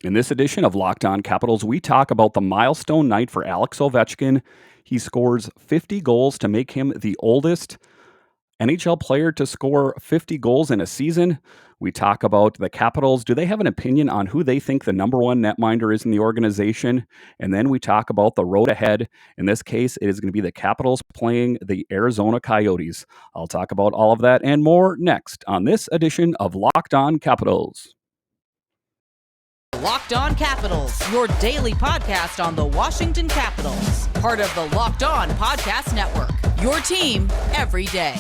In this edition of Locked On Capitals, we talk about the milestone night for Alex Ovechkin. He scores 50 goals to make him the oldest NHL player to score 50 goals in a season. We talk about the Capitals. Do they have an opinion on who they think the number one netminder is in the organization? And then we talk about the road ahead. In this case, it is going to be the Capitals playing the Arizona Coyotes. I'll talk about all of that and more next on this edition of Locked On Capitals. Locked On Capitals, your daily podcast on the Washington Capitals. Part of the Locked On Podcast Network, your team every day.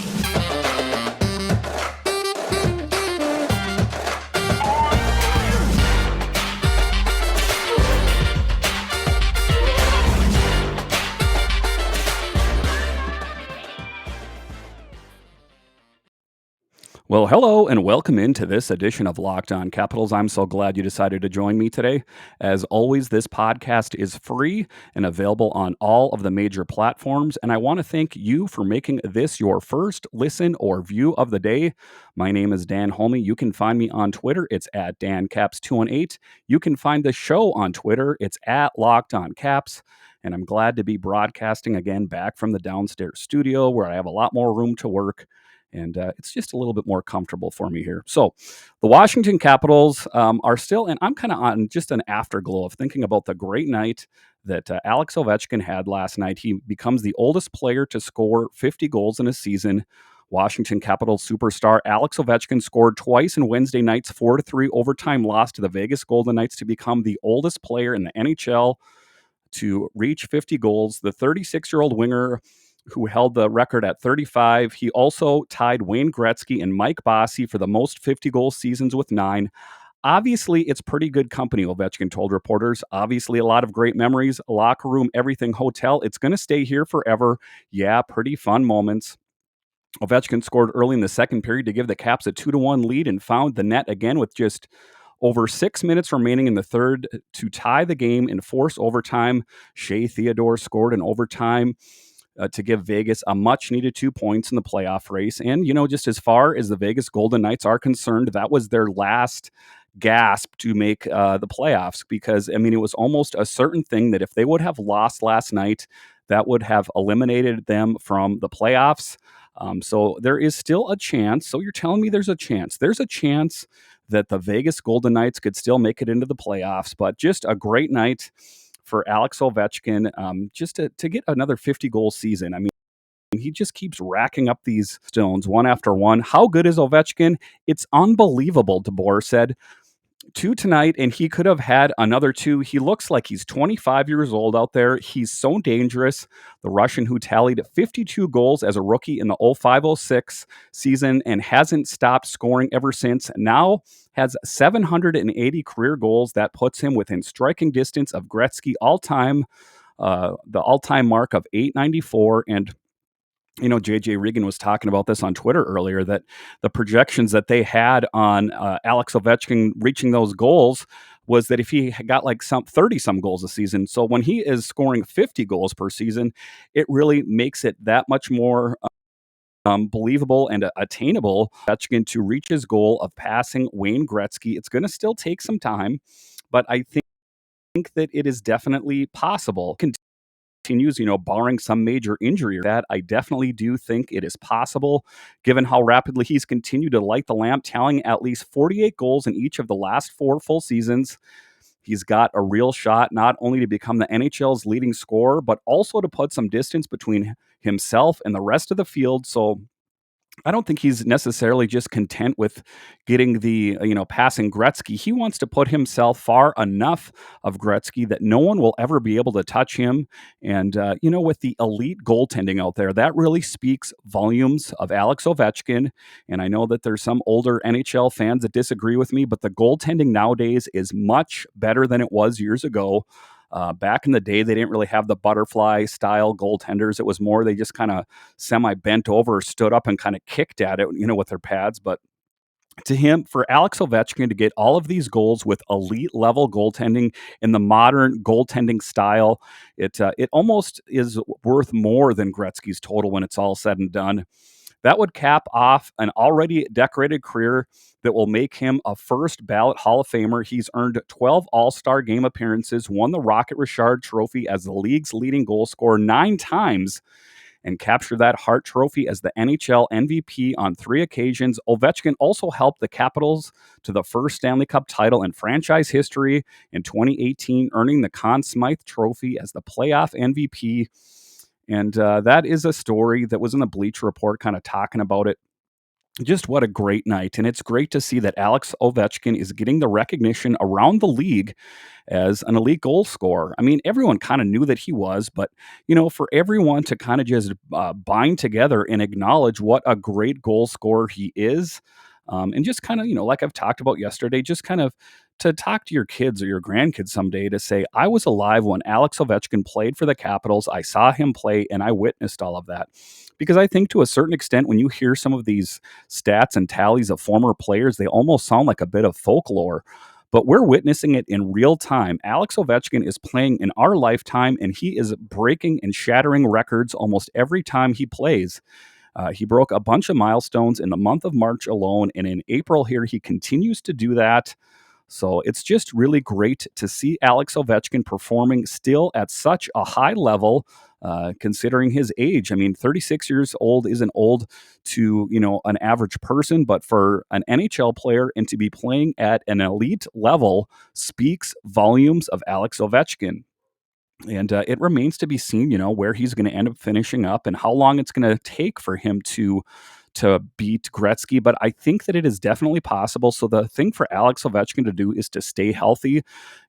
Well, hello and welcome into this edition of Locked On Capitals. I'm so glad you decided to join me today. As always, this podcast is free and available on all of the major platforms, and I want to thank you for making this your first listen or view of the day. My name is Dan Holme. You can find me on Twitter. It's at DanCaps218. You can find the show on Twitter. It's at Locked On Caps. And I'm glad to be broadcasting again back from the downstairs studio where I have a lot more room to work. And it's just a little bit more comfortable for me here. So the Washington Capitals are still, and I'm kind of on just an afterglow of thinking about the great night that Alex Ovechkin had last night. He becomes the oldest player to score 50 goals in a season. Washington Capitals superstar Alex Ovechkin scored twice in Wednesday night's 4-3 overtime loss to the Vegas Golden Knights to become the oldest player in the NHL to reach 50 goals. The 36-year-old winger who held the record at 35. He also tied Wayne Gretzky and Mike Bossy for the most 50-goal seasons with 9. Obviously, it's pretty good company, Ovechkin told reporters. Obviously, a lot of great memories, locker room, everything, hotel. It's going to stay here forever. Yeah, pretty fun moments. Ovechkin scored early in the second period to give the Caps a 2-1 lead and found the net again with just over 6 minutes remaining in the third to tie the game and force overtime. Shea Theodore scored in overtime to give Vegas a much-needed 2 points in the playoff race. And, just as far as the Vegas Golden Knights are concerned, that was their last gasp to make the playoffs because, it was almost a certain thing that if they would have lost last night, that would have eliminated them from the playoffs. So there is still a chance. So you're telling me there's a chance. There's a chance that the Vegas Golden Knights could still make it into the playoffs, but just a great night for Alex Ovechkin, just to get another 50-goal season. He just keeps racking up these stones one after one. How good is Ovechkin? It's unbelievable, DeBoer said. 2 tonight, and he could have had another 2. He looks like he's 25 years old out there. He's so dangerous. The Russian who tallied 52 goals as a rookie in the 05-06 season and hasn't stopped scoring ever since, now has 780 career goals. That puts him within striking distance of Gretzky all-time, the all-time mark of 894. And JJ Regan was talking about this on Twitter earlier, that the projections that they had on Alex Ovechkin reaching those goals was that if he got like some 30-some goals a season. So when he is scoring 50 goals per season, it really makes it that much more believable and attainable Ovechkin to reach his goal of passing Wayne Gretzky. It's going to still take some time, but I think that it is definitely possible. Continues, barring some major injury, that I definitely do think it is possible, given how rapidly he's continued to light the lamp, tallying at least 48 goals in each of the last 4 full seasons. He's got a real shot not only to become the NHL's leading scorer, but also to put some distance between himself and the rest of the field. So I don't think he's necessarily just content with getting the, passing Gretzky. He wants to put himself far enough of Gretzky that no one will ever be able to touch him. And, with the elite goaltending out there, that really speaks volumes of Alex Ovechkin. And I know that there's some older NHL fans that disagree with me, but the goaltending nowadays is much better than it was years ago. Back in the day, they didn't really have the butterfly style goaltenders. It was more they just kind of semi bent over, stood up, and kind of kicked at it, with their pads. But for Alex Ovechkin to get all of these goals with elite level goaltending in the modern goaltending style, it almost is worth more than Gretzky's total when it's all said and done. That would cap off an already decorated career that will make him a first ballot Hall of Famer. He's earned 12 All-Star game appearances, won the Rocket Richard Trophy as the league's leading goal scorer 9 times, and captured that Hart Trophy as the NHL MVP on 3 occasions. Ovechkin also helped the Capitals to the first Stanley Cup title in franchise history in 2018, earning the Conn Smythe Trophy as the playoff MVP. And that is a story that was in the Bleacher Report kind of talking about it. Just what a great night. And it's great to see that Alex Ovechkin is getting the recognition around the league as an elite goal scorer. I mean, everyone kind of knew that he was, but, for everyone to kind of just bind together and acknowledge what a great goal scorer he is, and just kind of, like I've talked about yesterday, just kind of to talk to your kids or your grandkids someday to say, I was alive when Alex Ovechkin played for the Capitals. I saw him play and I witnessed all of that. Because I think to a certain extent, when you hear some of these stats and tallies of former players, they almost sound like a bit of folklore. But we're witnessing it in real time. Alex Ovechkin is playing in our lifetime, and he is breaking and shattering records almost every time he plays. He broke a bunch of milestones in the month of March alone, and in April here, he continues to do that. So it's just really great to see Alex Ovechkin performing still at such a high level, considering his age. I mean, 36 years old isn't old to, an average person, but for an NHL player and to be playing at an elite level speaks volumes of Alex Ovechkin. And it remains to be seen, where he's going to end up finishing up and how long it's going to take for him to beat Gretzky, but I think that it is definitely possible. So the thing for Alex Ovechkin to do is to stay healthy.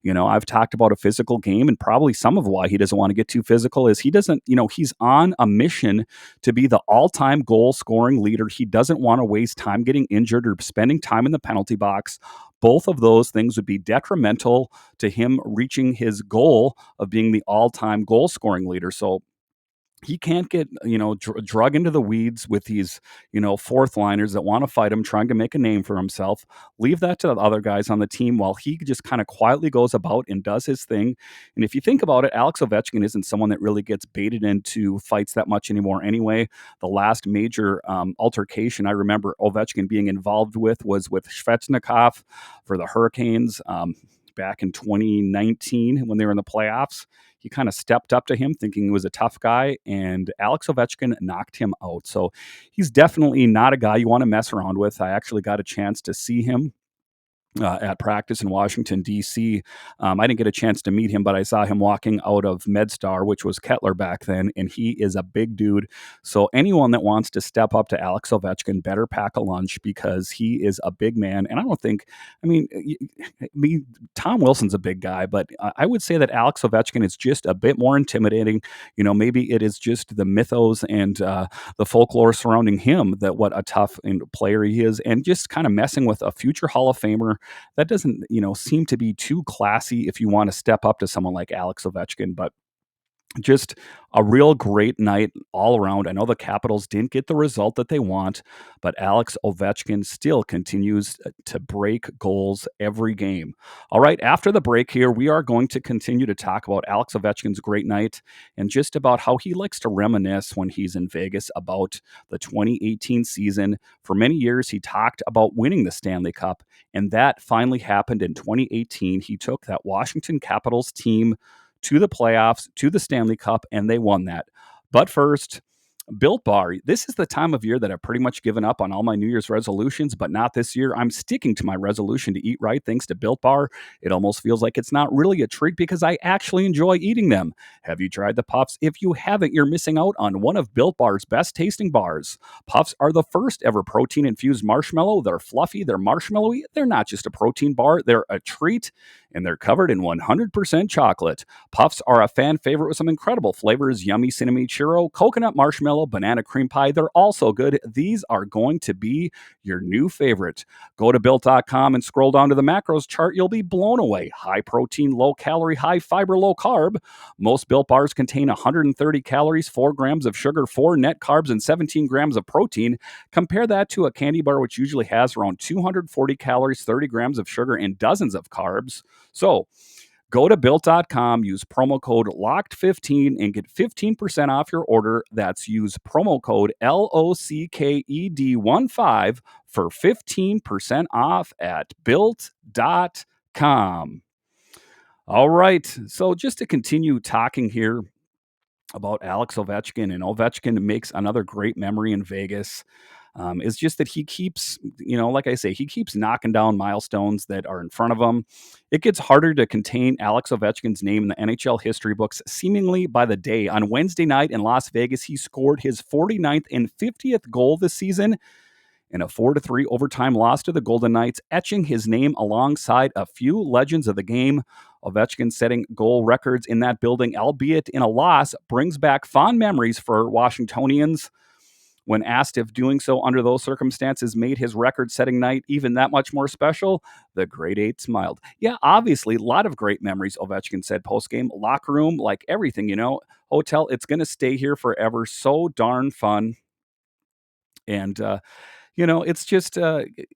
I've talked about a physical game, and probably some of why he doesn't want to get too physical is he doesn't, he's on a mission to be the all-time goal scoring leader. He doesn't want to waste time getting injured or spending time in the penalty box. Both of those things would be detrimental to him reaching his goal of being the all-time goal scoring leader. So he can't get, drug into the weeds with these, fourth liners that want to fight him, trying to make a name for himself. Leave that to the other guys on the team while he just kind of quietly goes about and does his thing. And if you think about it, Alex Ovechkin isn't someone that really gets baited into fights that much anymore anyway. The last major altercation I remember Ovechkin being involved with was with Svechnikov for the Hurricanes back in 2019 when they were in the playoffs. He kind of stepped up to him thinking he was a tough guy, and Alex Ovechkin knocked him out. So he's definitely not a guy you want to mess around with. I actually got a chance to see him at practice in Washington, D.C. I didn't get a chance to meet him, but I saw him walking out of MedStar, which was Kettler back then, and he is a big dude. So anyone that wants to step up to Alex Ovechkin better pack a lunch because he is a big man. And I don't think, Tom Wilson's a big guy, but I would say that Alex Ovechkin is just a bit more intimidating. Maybe it is just the mythos and the folklore surrounding him that what a tough player he is, and just kind of messing with a future Hall of Famer that doesn't, seem to be too classy if you want to step up to someone like Alex Ovechkin. But just a real great night all around. I know the Capitals didn't get the result that they want, but Alex Ovechkin still continues to break goals every game. All right, after the break here, we are going to continue to talk about Alex Ovechkin's great night and just about how he likes to reminisce when he's in Vegas about the 2018 season. For many years, he talked about winning the Stanley Cup, and that finally happened in 2018. He took that Washington Capitals team to the playoffs, to the Stanley Cup, and they won that. But first, Built Bar. This is the time of year that I've pretty much given up on all my New Year's resolutions, but not this year. I'm sticking to my resolution to eat right thanks to Built Bar. It almost feels like it's not really a treat because I actually enjoy eating them. Have you tried the Puffs? If you haven't, you're missing out on one of Built Bar's best tasting bars. Puffs are the first ever protein-infused marshmallow. They're fluffy, they're marshmallowy. They're not just a protein bar, they're a treat, and they're covered in 100% chocolate. Puffs are a fan favorite with some incredible flavors: yummy cinnamon churro, coconut marshmallow, banana cream pie. They're also good. These are going to be your new favorite. Go to Built.com and scroll down to the macros chart. You'll be blown away. High protein, low calorie, high fiber, low carb. Most Built bars contain 130 calories, 4 grams of sugar, 4 net carbs, and 17 grams of protein. Compare that to a candy bar, which usually has around 240 calories, 30 grams of sugar, and dozens of carbs. So, Go to Built.com, use promo code LOCKED15 and get 15% off your order. That's use promo code LOCKED15 for 15% off at Built.com. All right. So just to continue talking here about Alex Ovechkin, and Ovechkin makes another great memory in Vegas. Is just that he keeps, like I say, he keeps knocking down milestones that are in front of him. It gets harder to contain Alex Ovechkin's name in the NHL history books seemingly by the day. On Wednesday night in Las Vegas, he scored his 49th and 50th goal this season in a 4-3 overtime loss to the Golden Knights, etching his name alongside a few legends of the game. Ovechkin setting goal records in that building, albeit in a loss, brings back fond memories for Washingtonians. When asked if doing so under those circumstances made his record-setting night even that much more special, the Great Eight smiled. Yeah, obviously, a lot of great memories, Ovechkin said post-game. Locker room, like everything, hotel, it's going to stay here forever. So darn fun. And, it's just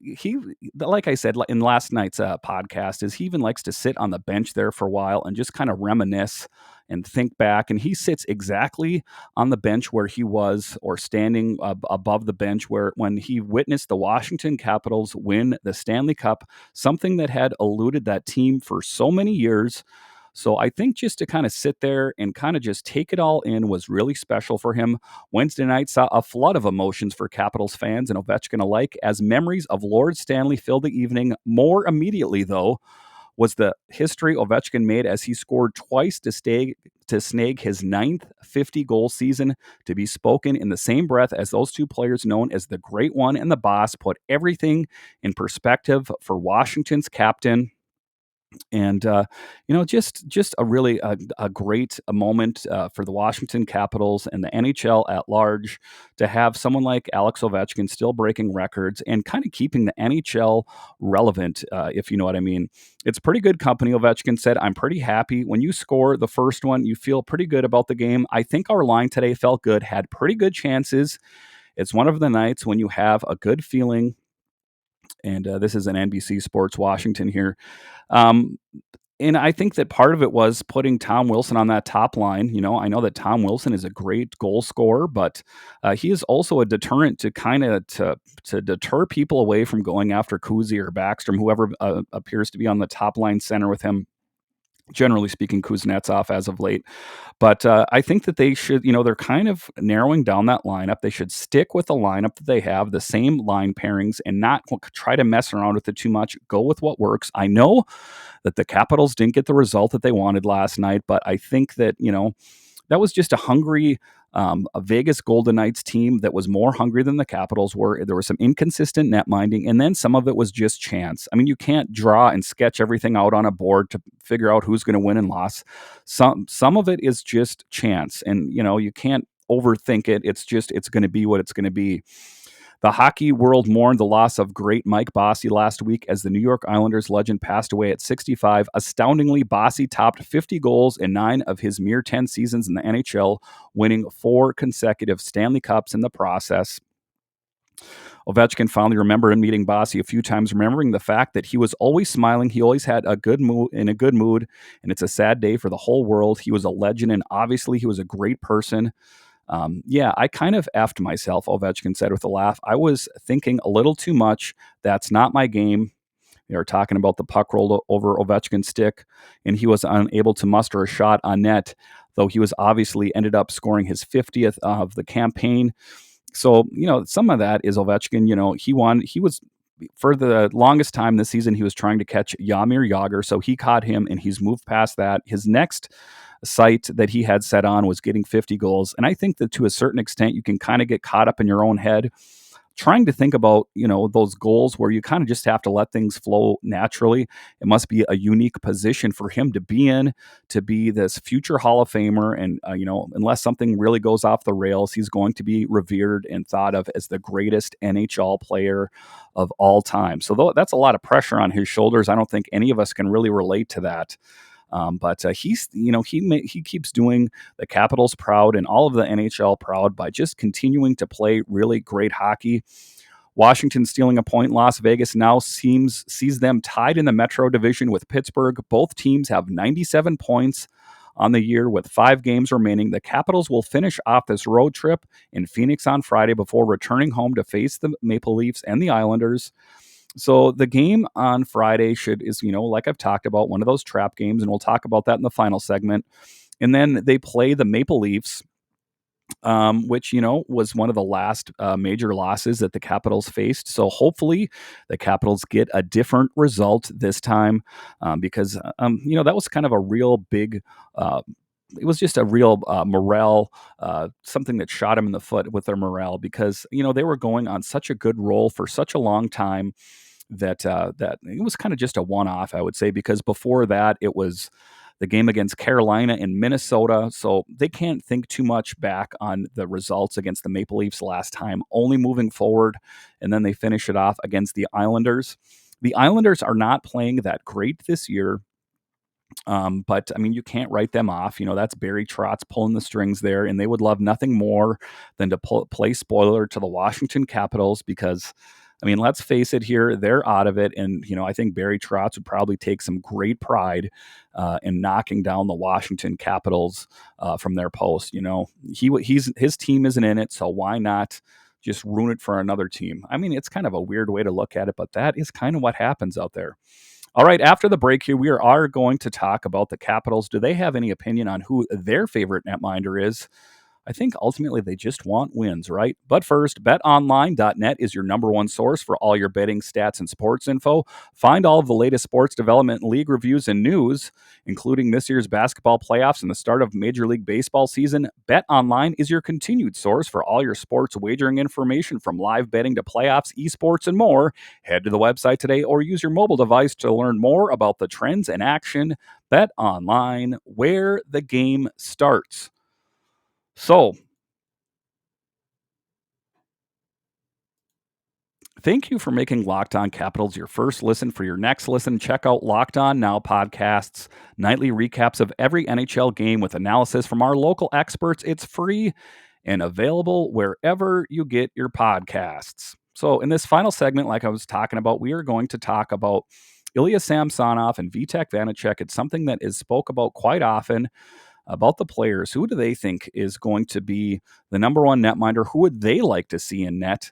he, like I said in last night's podcast, is he even likes to sit on the bench there for a while and just kind of reminisce and think back. And he sits exactly on the bench where he was, or standing above the bench when he witnessed the Washington Capitals win the Stanley Cup, something that had eluded that team for so many years. So I think just to kind of sit there and kind of just take it all in was really special for him. Wednesday night saw a flood of emotions for Capitals fans and Ovechkin alike, as memories of Lord Stanley filled the evening. More immediately, though, was the history Ovechkin made as he scored twice to snag his ninth 50-goal season, to be spoken in the same breath as those two players known as the Great One and the Boss, put everything in perspective for Washington's captain. And just a really a great moment for the Washington Capitals and the NHL at large, to have someone like Alex Ovechkin still breaking records and kind of keeping the NHL relevant, if you know what I mean. It's pretty good company, Ovechkin said. I'm pretty happy. When you score the first one, you feel pretty good about the game. I think our line today felt good, had pretty good chances. It's one of the nights when you have a good feeling. And this is an NBC Sports Washington here. Um, and I think that part of it was putting Tom Wilson on that top line. I know that Tom Wilson is a great goal scorer, but he is also a deterrent to kind of to deter people away from going after Kuzi or Backstrom, whoever appears to be on the top line center with him. Generally speaking, Kuznetsov as of late. But I think that they should, they're kind of narrowing down that lineup. They should stick with the lineup that they have, the same line pairings, and not try to mess around with it too much. Go with what works. I know that the Capitals didn't get the result that they wanted last night, but I think that, that was just a hungry a Vegas Golden Knights team that was more hungry than the Capitals were. There was some inconsistent net minding, and then some of it was just chance. I mean, you can't draw and sketch everything out on a board to figure out who's going to win and lose. Some of it is just chance, and you can't overthink it. It's going to be what it's going to be. The hockey world mourned the loss of great Mike Bossy last week as the New York Islanders legend passed away at 65. Astoundingly, Bossy topped 50 goals in 9 of his mere 10 seasons in the NHL, winning 4 consecutive Stanley Cups in the process. Ovechkin fondly remembered meeting Bossy a few times, remembering the fact that he was always smiling. He always had a good mood, and it's a sad day for the whole world. He was a legend, and obviously he was a great person. I kind of effed myself, Ovechkin said with a laugh. I was thinking a little too much. That's not my game. They were talking about the puck rolled over Ovechkin's stick, and he was unable to muster a shot on net, though he was obviously ended up scoring his 50th of the campaign. So, some of that is Ovechkin. He was, for the longest time this season, he was trying to catch Jaromir Jagr, so he caught him, and he's moved past that. His next sight that he had set on was getting 50 goals. And I think that to a certain extent, you can kind of get caught up in your own head, trying to think about, those goals where you kind of just have to let things flow naturally. It must be a unique position for him to be in, to be this future Hall of Famer. And, unless something really goes off the rails, he's going to be revered and thought of as the greatest NHL player of all time. So that's a lot of pressure on his shoulders. I don't think any of us can really relate to that. But he's, he keeps doing the Capitals proud and all of the NHL proud by just continuing to play really great hockey. Washington stealing a point. Las Vegas now sees them tied in the Metro Division with Pittsburgh. Both teams have 97 points on the year with 5 games remaining. The Capitals will finish off this road trip in Phoenix on Friday before returning home to face the Maple Leafs and the Islanders. So the game on Friday is, like I've talked about, one of those trap games, and we'll talk about that in the final segment. And then they play the Maple Leafs, which, was one of the last major losses that the Capitals faced. So hopefully the Capitals get a different result this time, because, that was kind of a real big it was just a real morale, something that shot them in the foot with their morale, because they were going on such a good roll for such a long time that it was kind of just a one-off, I would say, because before that it was the game against Carolina and Minnesota. So they can't think too much back on the results against the Maple Leafs last time, only moving forward. And then they finish it off against the Islanders. The Islanders are not playing that great this year. But I mean, you can't write them off. That's Barry Trotz pulling the strings there, and they would love nothing more than to play spoiler to the Washington Capitals, because, I mean, let's face it here, they're out of it. And, I think Barry Trotz would probably take some great pride in knocking down the Washington Capitals from their post. His team isn't in it, so why not just ruin it for another team? I mean, it's kind of a weird way to look at it, but that is kind of what happens out there. All right, after the break here, we are going to talk about the Capitals. Do they have any opinion on who their favorite netminder is? I think ultimately they just want wins, right? But first, betonline.net is your number one source for all your betting stats and sports info. Find all of the latest sports development, league reviews, and news, including this year's basketball playoffs and the start of Major League Baseball season. BetOnline is your continued source for all your sports wagering information, from live betting to playoffs, esports, and more. Head to the website today or use your mobile device to learn more about the trends and action. BetOnline, where the game starts. So, thank you for making Locked On Capitals your first listen. For your next listen, check out Locked On Now podcasts, nightly recaps of every NHL game with analysis from our local experts. It's free and available wherever you get your podcasts. So, in this final segment, like I was talking about, we are going to talk about Ilya Samsonov and Vitek Vanacek. It's something that is spoke about quite often about the players. Who do they think is going to be the number one netminder? Who would they like to see in net?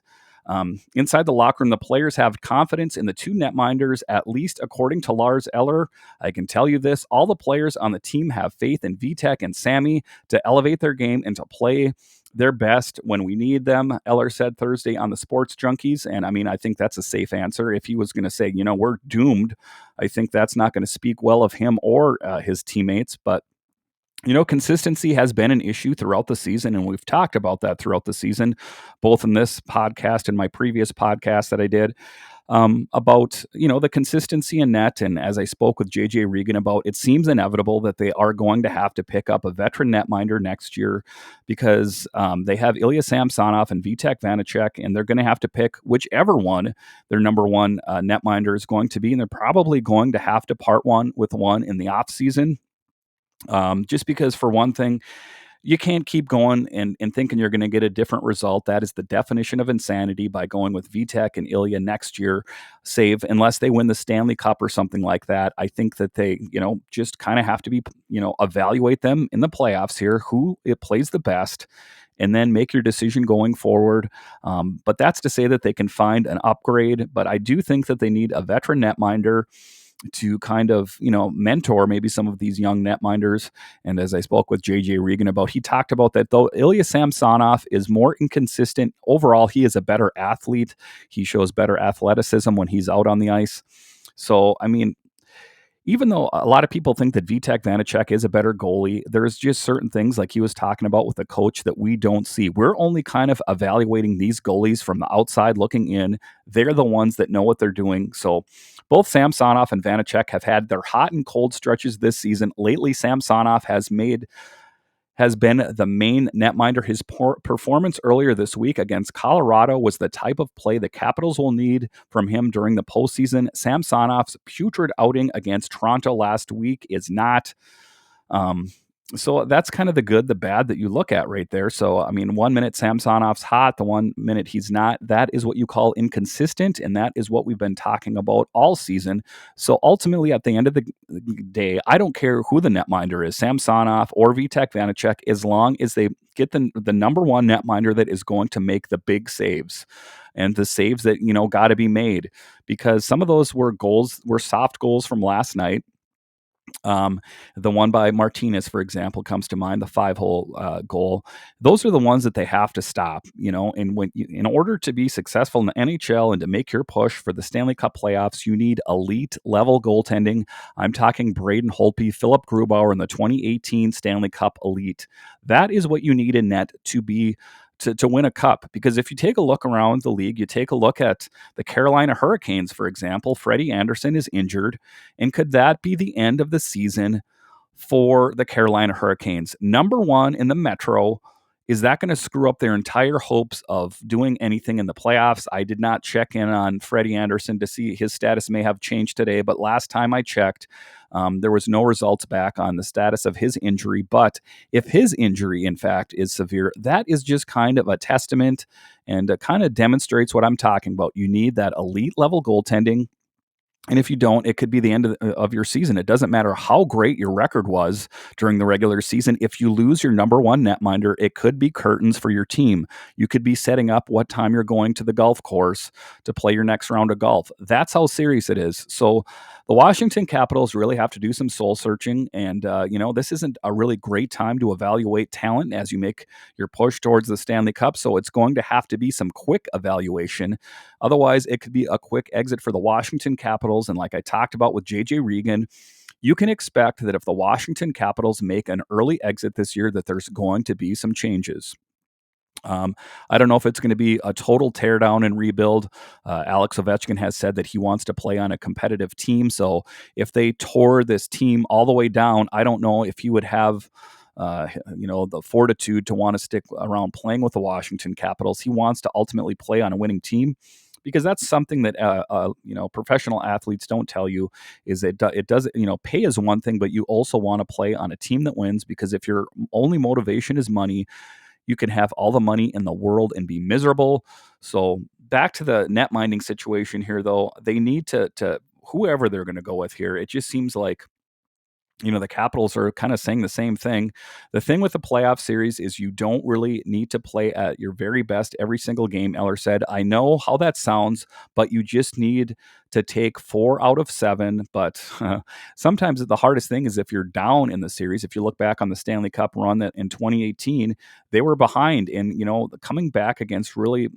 Inside the locker room, the players have confidence in the two netminders, at least according to Lars Eller. I can tell you this, all the players on the team have faith in Vitek and Sammy to elevate their game and to play their best when we need them, Eller said Thursday on the Sports Junkies. And I mean, I think that's a safe answer. If he was going to say, we're doomed, I think that's not going to speak well of him or his teammates. But consistency has been an issue throughout the season, and we've talked about that throughout the season, both in this podcast and my previous podcast that I did about, the consistency in net. And as I spoke with JJ Regan about, it seems inevitable that they are going to have to pick up a veteran netminder next year, because they have Ilya Samsonov and Vitek Vanacek, and they're going to have to pick whichever one their number one netminder is going to be. And they're probably going to have to part with one in the offseason. Just because, for one thing, you can't keep going and thinking you're going to get a different result. That is the definition of insanity, by going with Vitek and Ilya next year, save unless they win the Stanley Cup or something like that. I think that they, just kind of have to be, evaluate them in the playoffs here, who it plays the best, and then make your decision going forward. But that's to say that they can find an upgrade. But I do think that they need a veteran netminder to kind of, mentor maybe some of these young netminders. And as I spoke with JJ Regan about, he talked about that, though Ilya Samsonov is more inconsistent. Overall, he is a better athlete. He shows better athleticism when he's out on the ice. So, I mean, even though a lot of people think that Vitek Vanacek is a better goalie, there's just certain things, like he was talking about with the coach, that we don't see. We're only kind of evaluating these goalies from the outside looking in. They're the ones that know what they're doing. So both Samsonov and Vanacek have had their hot and cold stretches this season. Lately, Samsonov has been the main netminder. His performance earlier this week against Colorado was the type of play the Capitals will need from him during the postseason. Samsonov's putrid outing against Toronto last week is not So that's kind of the good, the bad that you look at right there. So, I mean, 1 minute Samsonov's hot, the 1 minute he's not. That is what you call inconsistent, and that is what we've been talking about all season. So ultimately, at the end of the day, I don't care who the netminder is, Samsonov or Vitek Vanacek, as long as they get the number one netminder that is going to make the big saves and the saves that, got to be made, because some of those were soft goals from last night. The one by Martinez, for example, comes to mind, the 5-hole goal. Those are the ones that they have to stop, and in order to be successful in the NHL and to make your push for the Stanley Cup playoffs, you need elite level goaltending. I'm talking Braden Holtby, Philip Grubauer in the 2018 Stanley Cup Elite. That is what you need in net to win a cup. Because if you take a look around the league, you take a look at the Carolina Hurricanes, for example, Freddie Anderson is injured. And could that be the end of the season for the Carolina Hurricanes? Number one in the Metro. Is that going to screw up their entire hopes of doing anything in the playoffs? I did not check in on Freddie Anderson to see his status may have changed today, but last time I checked, there was no results back on the status of his injury. But if his injury, in fact, is severe, that is just kind of a testament and kind of demonstrates what I'm talking about. You need that elite level goaltending. And if you don't, it could be the end of your season. It doesn't matter how great your record was during the regular season. If you lose your number one netminder, it could be curtains for your team. You could be setting up what time you're going to the golf course to play your next round of golf. That's how serious it is. So the Washington Capitals really have to do some soul searching. And, this isn't a really great time to evaluate talent as you make your push towards the Stanley Cup. So it's going to have to be some quick evaluation. Otherwise, it could be a quick exit for the Washington Capitals. And like I talked about with JJ Regan, you can expect that if the Washington Capitals make an early exit this year, that there's going to be some changes. I don't know if it's going to be a total teardown and rebuild. Alex Ovechkin has said that he wants to play on a competitive team. So if they tore this team all the way down, I don't know if he would have the fortitude to want to stick around playing with the Washington Capitals. He wants to ultimately play on a winning team, because that's something that professional athletes don't tell you, is it does pay is one thing, but you also want to play on a team that wins, because if your only motivation is money, you can have all the money in the world and be miserable. So back to the net minding situation here, though, they need to whoever they're going to go with here. It just seems like the Capitals are kind of saying the same thing. The thing with the playoff series is you don't really need to play at your very best every single game, Eller said. I know how that sounds, but you just need to take 4 out of 7. But sometimes the hardest thing is if you're down in the series. If you look back on the Stanley Cup run that in 2018, they were behind. And, coming back against really,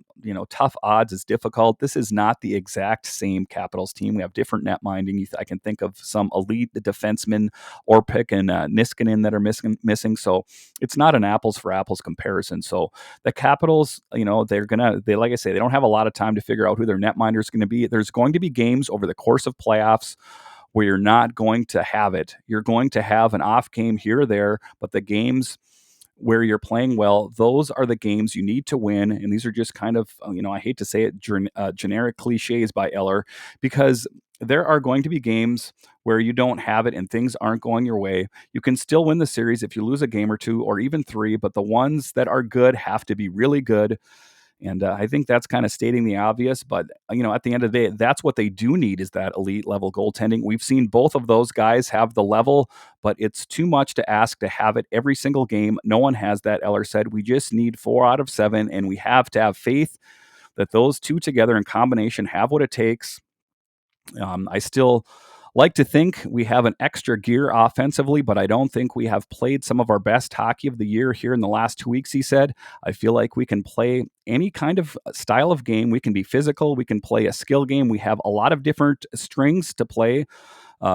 tough odds is difficult. This is not the exact same Capitals team. We have different net minding. I can think of some elite defensemen, Orpik and Niskanen, that are missing. So it's not an apples for apples comparison. So the Capitals, like I say, they don't have a lot of time to figure out who their netminder is going to be. There's going to be games over the course of playoffs where you're not going to have it. You're going to have an off game here or there, but the games where you're playing well, those are the games you need to win. And these are just kind of, I hate to say it, generic cliches by Eller, because there are going to be games where you don't have it and things aren't going your way. You can still win the series if you lose a game or 2 or even 3, but the ones that are good have to be really good. And I think that's kind of stating the obvious, but at the end of the day, that's what they do need, is that elite level goaltending. We've seen both of those guys have the level, but it's too much to ask to have it every single game. No one has that, Eller said. We just need 4 out of 7, and we have to have faith that those two together in combination have what it takes. I still like to think we have an extra gear offensively, but I don't think we have played some of our best hockey of the year here in the last 2 weeks, he said. I feel like we can play any kind of style of game. We can be physical. We can play a skill game. We have a lot of different strings to play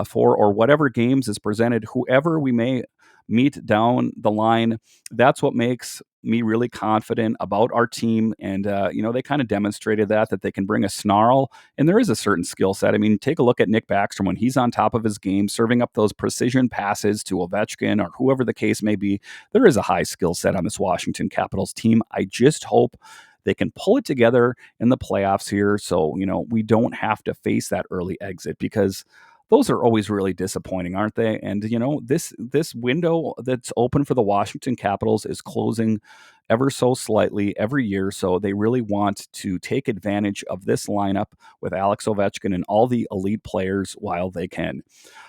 for, or whatever games is presented, whoever we may meet down the line. That's what makes me really confident about our team. And, they kind of demonstrated that they can bring a snarl, and there is a certain skill set. I mean, take a look at Nick Backstrom when he's on top of his game, serving up those precision passes to Ovechkin or whoever the case may be. There is a high skill set on this Washington Capitals team. I just hope they can pull it together in the playoffs here. So, we don't have to face that early exit, because those are always really disappointing, aren't they? And this window that's open for the Washington Capitals is closing ever so slightly every year, so they really want to take advantage of this lineup with Alex Ovechkin and all the elite players while they can.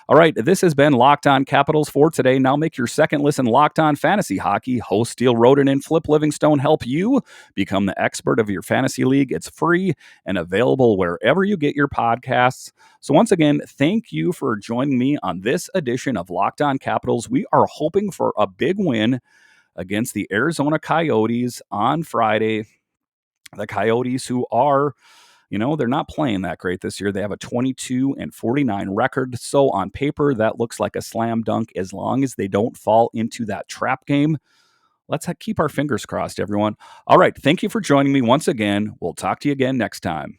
All right, this has been Locked On Capitals for today. Now make your second listen Locked On Fantasy Hockey. Host Steele Roden and Flip Livingstone help you become the expert of your fantasy league. It's free and available wherever you get your podcasts. So once again, thank you for joining me on this edition of Locked On Capitals. We are hoping for a big win against the Arizona Coyotes on Friday. The Coyotes, who are they're not playing that great this year. They have a 22-49 record. So on paper, that looks like a slam dunk as long as they don't fall into that trap game. Let's keep our fingers crossed, everyone. All right. Thank you for joining me once again. We'll talk to you again next time.